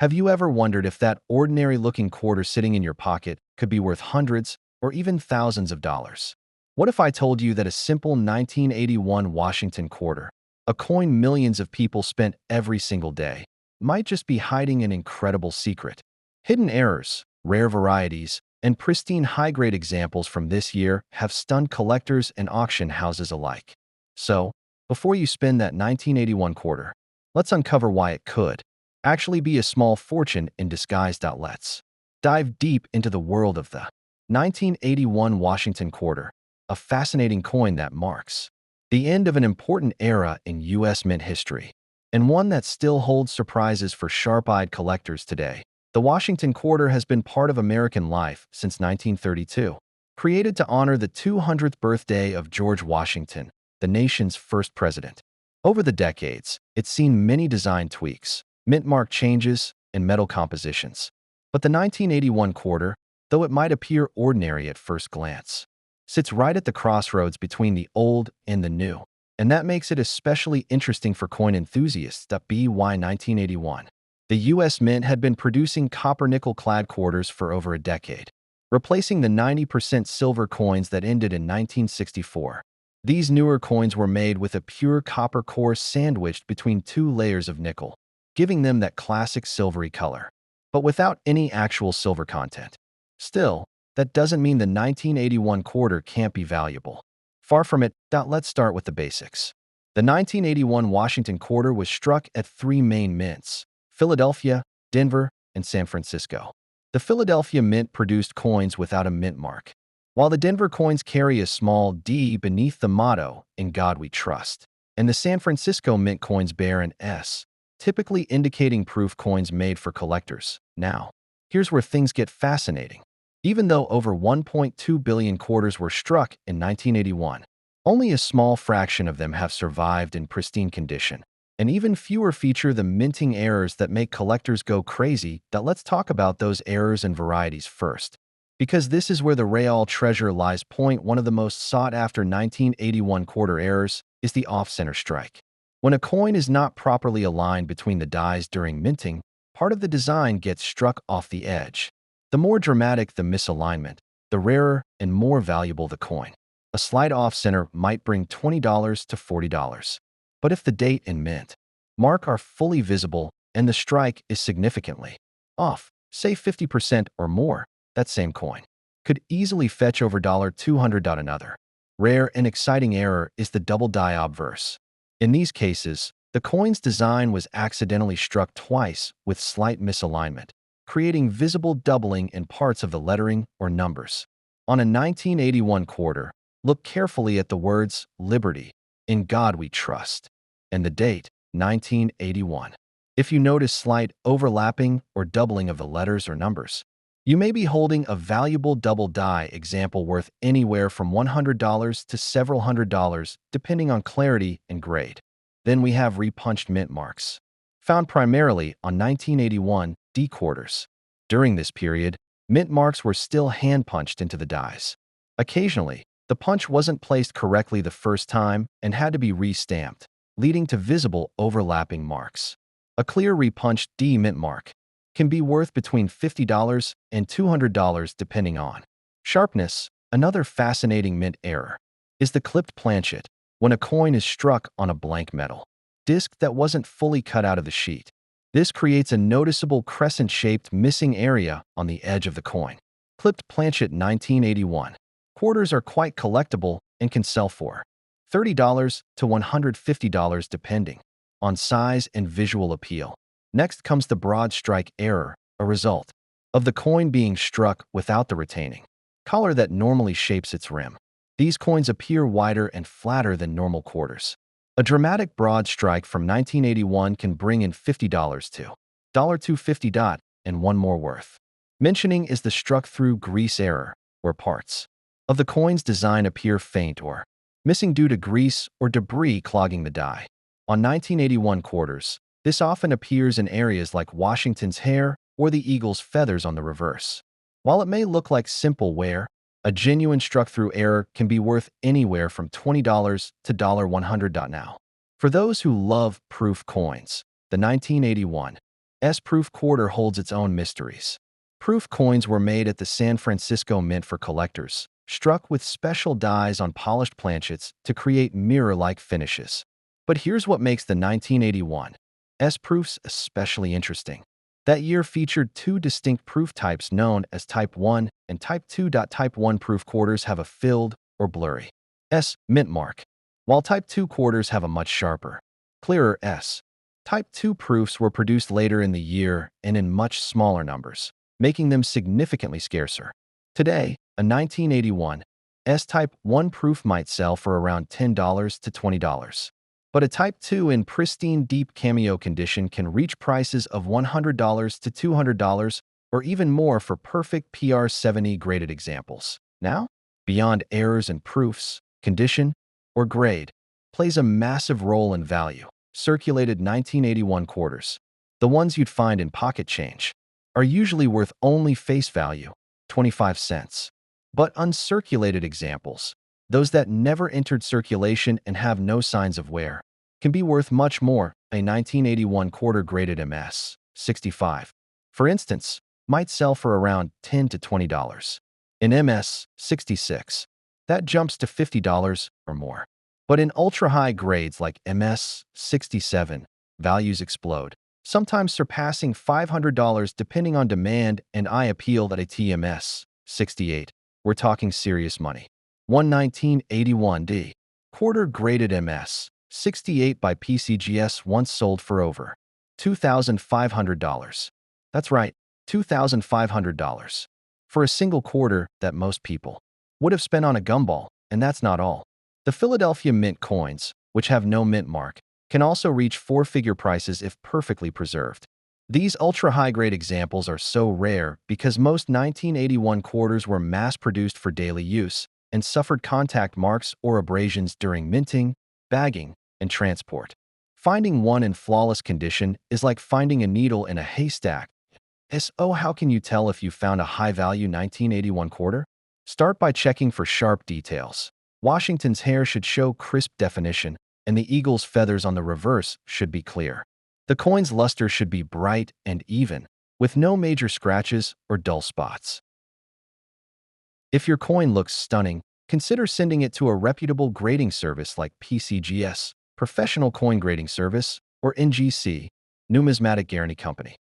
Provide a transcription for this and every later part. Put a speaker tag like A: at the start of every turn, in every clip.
A: Have you ever wondered if that ordinary-looking quarter sitting in your pocket could be worth hundreds or even thousands of dollars? What if I told you that a simple 1981 Washington quarter, a coin millions of people spent every single day, might just be hiding an incredible secret? Hidden errors, rare varieties, and pristine high-grade examples from this year have stunned collectors and auction houses alike. So, before you spend that 1981 quarter, let's uncover why it could actually be a small fortune in disguise. Let's dive deep into the world of the 1981 Washington quarter, a fascinating coin that marks the end of an important era in U.S. mint history, and one that still holds surprises for sharp-eyed collectors today. The Washington quarter has been part of American life since 1932, created to honor the 200th birthday of George Washington, the nation's first president. Over the decades, it's seen many design tweaks, mint mark changes, and metal compositions. But the 1981 quarter, though it might appear ordinary at first glance, sits right at the crossroads between the old and the new. And that makes it especially interesting for coin enthusiasts. By 1981, the U.S. Mint had been producing copper-nickel-clad quarters for over a decade, replacing the 90% silver coins that ended in 1964. These newer coins were made with a pure copper core sandwiched between two layers of nickel, giving them that classic silvery color, but without any actual silver content. Still, that doesn't mean the 1981 quarter can't be valuable. Far from it. Let's start with the basics. The 1981 Washington quarter was struck at three main mints: Philadelphia, Denver, and San Francisco. The Philadelphia Mint produced coins without a mint mark, while the Denver coins carry a small D beneath the motto, "In God We Trust," and the San Francisco Mint coins bear an S, typically indicating proof coins made for collectors. Now, here's where things get fascinating. Even though over 1.2 billion quarters were struck in 1981, only a small fraction of them have survived in pristine condition, and even fewer feature the minting errors that make collectors go crazy. Let's talk about those errors and varieties first, because this is where the real treasure lies. One of the most sought-after 1981 quarter errors is the off-center strike. When a coin is not properly aligned between the dies during minting, part of the design gets struck off the edge. The more dramatic the misalignment, the rarer and more valuable the coin. A slight off-center might bring $20 to $40. But if the date and mint mark are fully visible and the strike is significantly off, say 50% or more, that same coin could easily fetch over $200. Another rare and exciting error is the double die obverse. In these cases, the coin's design was accidentally struck twice with slight misalignment, creating visible doubling in parts of the lettering or numbers. On a 1981 quarter, look carefully at the words "Liberty," "In God We Trust," and the date, 1981. If you notice slight overlapping or doubling of the letters or numbers, you may be holding a valuable double die example worth anywhere from $100 to several $100s, depending on clarity and grade. Then we have repunched mint marks, found primarily on 1981 D quarters. During this period, mint marks were still hand-punched into the dies. Occasionally, the punch wasn't placed correctly the first time and had to be re-stamped, leading to visible overlapping marks. A clear repunched D mint mark can be worth between $50 and $200 depending on sharpness. Another fascinating mint error is the clipped planchet, when a coin is struck on a blank metal disc that wasn't fully cut out of the sheet. This creates a noticeable crescent-shaped missing area on the edge of the coin. Clipped planchet 1981. Quarters are quite collectible and can sell for $30 to $150 depending on size and visual appeal. Next comes the broad strike error, a result of the coin being struck without the retaining collar that normally shapes its rim. These coins appear wider and flatter than normal quarters. A dramatic broad strike from 1981 can bring in $50 to $250. And one more worth mentioning is the struck-through grease error, where parts of the coin's design appear faint or missing due to grease or debris clogging the die. On 1981 quarters, this often appears in areas like Washington's hair or the eagle's feathers on the reverse. While it may look like simple wear, a genuine struck-through error can be worth anywhere from $20 to $100. Now, for those who love proof coins, the 1981 S-proof quarter holds its own mysteries. Proof coins were made at the San Francisco Mint for collectors, struck with special dies on polished planchets to create mirror-like finishes. But here's what makes the 1981 S-proofs especially interesting. That year featured two distinct proof types known as Type 1 and Type 2. Type 1 proof quarters have a filled or blurry S mint mark, while Type 2 quarters have a much sharper, clearer S. Type 2 proofs were produced later in the year and in much smaller numbers, making them significantly scarcer. Today, a 1981 S-Type 1 proof might sell for around $10 to $20. But a Type 2 in pristine deep cameo condition can reach prices of $100 to $200 or even more for perfect PR70 graded examples. Now, beyond errors and proofs, condition, or grade, plays a massive role in value. Circulated 1981 quarters, the ones you'd find in pocket change, are usually worth only face value, 25 cents. But uncirculated examples, those that never entered circulation and have no signs of wear, can be worth much more. A 1981 quarter graded MS 65, for instance, might sell for around $10 to $20. In MS 66, that jumps to $50 or more. But in ultra-high grades like MS 67, values explode, sometimes surpassing $500 depending on demand and eye appeal. At a TMS 68, we're talking serious money. 1981D quarter graded MS 68 by PCGS once sold for over $2,500. That's right, $2,500 for a single quarter that most people would have spent on a gumball, and that's not all. The Philadelphia Mint coins, which have no mint mark, can also reach four-figure prices if perfectly preserved. These ultra-high-grade examples are so rare because most 1981 quarters were mass-produced for daily use and suffered contact marks or abrasions during minting, bagging, and transport. Finding one in flawless condition is like finding a needle in a haystack. So how can you tell if you found a high-value 1981 quarter? Start by checking for sharp details. Washington's hair should show crisp definition, and the eagle's feathers on the reverse should be clear. The coin's luster should be bright and even, with no major scratches or dull spots. If your coin looks stunning, consider sending it to a reputable grading service like PCGS, Professional Coin Grading Service, or NGC, Numismatic Guarantee Company.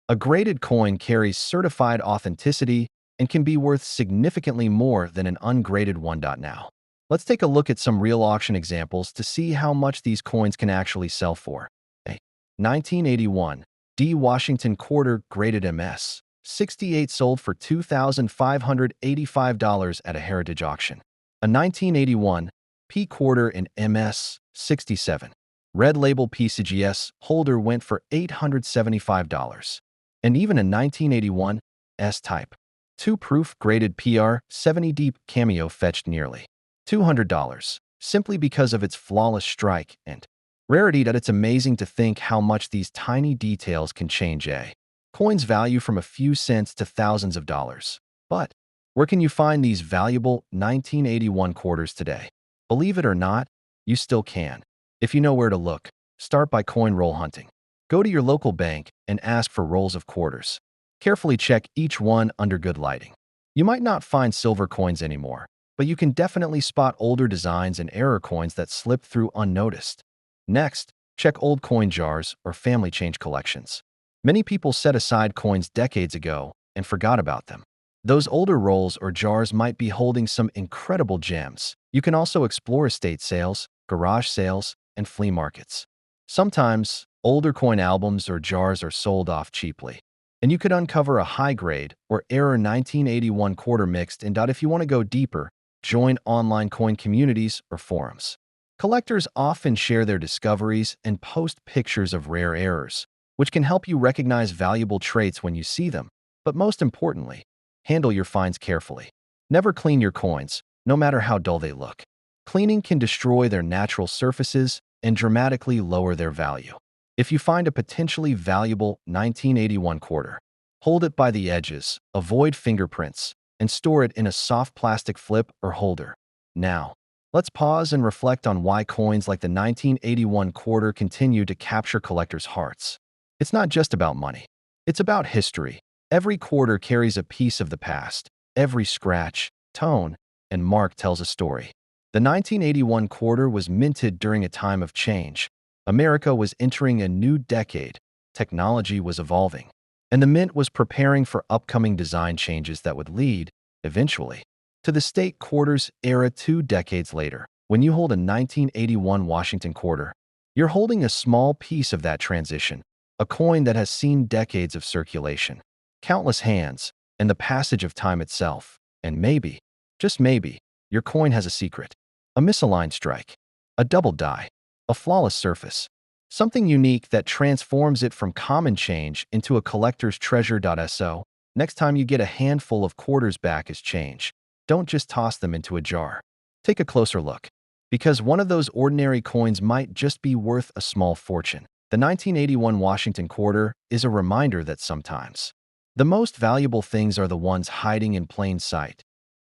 A: A graded coin carries certified authenticity and can be worth significantly more than an ungraded one. Now, let's take a look at some real auction examples to see how much these coins can actually sell for. A 1981 D Washington quarter graded MS 68 sold for $2,585 at a heritage auction. A 1981 P quarter in MS 67 red label PCGS holder went for $875. And even a 1981 S-Type 2 proof graded PR 70 deep cameo fetched nearly $200, simply because of its flawless strike and rarity. It's amazing to think how much these tiny details can change a coin's value from a few cents to thousands of dollars. But where can you find these valuable 1981 quarters today? Believe it or not, you still can. If you know where to look, start by coin roll hunting. Go to your local bank and ask for rolls of quarters. Carefully check each one under good lighting. You might not find silver coins anymore, but you can definitely spot older designs and error coins that slip through unnoticed. Next, check old coin jars or family change collections. Many people set aside coins decades ago and forgot about them. Those older rolls or jars might be holding some incredible gems. You can also explore estate sales, garage sales, and flea markets. Sometimes, older coin albums or jars are sold off cheaply, and you could uncover a high-grade or error 1981 quarter mixed in. If you want to go deeper, join online coin communities or forums. Collectors often share their discoveries and post pictures of rare errors, which can help you recognize valuable traits when you see them. But most importantly, handle your finds carefully. Never clean your coins, no matter how dull they look. Cleaning can destroy their natural surfaces and dramatically lower their value. If you find a potentially valuable 1981 quarter, hold it by the edges, avoid fingerprints, and store it in a soft plastic flip or holder. Now, let's pause and reflect on why coins like the 1981 quarter continue to capture collectors' hearts. It's not just about money. It's about history. Every quarter carries a piece of the past. Every scratch, tone, and mark tells a story. The 1981 quarter was minted during a time of change. America was entering a new decade. Technology was evolving, and the mint was preparing for upcoming design changes that would lead, eventually, to the state quarters era 2 decades later. When you hold a 1981 Washington quarter, you're holding a small piece of that transition, a coin that has seen decades of circulation, countless hands, and the passage of time itself. And maybe, just maybe, your coin has a secret. A misaligned strike, a double die, a flawless surface, something unique that transforms it from common change into a collector's treasure. So, next time you get a handful of quarters back as change, don't just toss them into a jar. Take a closer look, because one of those ordinary coins might just be worth a small fortune. The 1981 Washington quarter is a reminder that sometimes the most valuable things are the ones hiding in plain sight.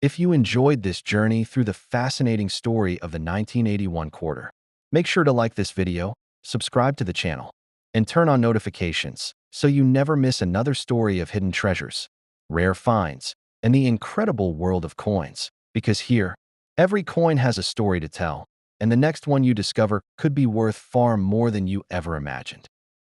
A: If you enjoyed this journey through the fascinating story of the 1981 quarter, make sure to like this video, subscribe to the channel, and turn on notifications so you never miss another story of hidden treasures, rare finds, and the incredible world of coins. Because here, every coin has a story to tell, and the next one you discover could be worth far more than you ever imagined.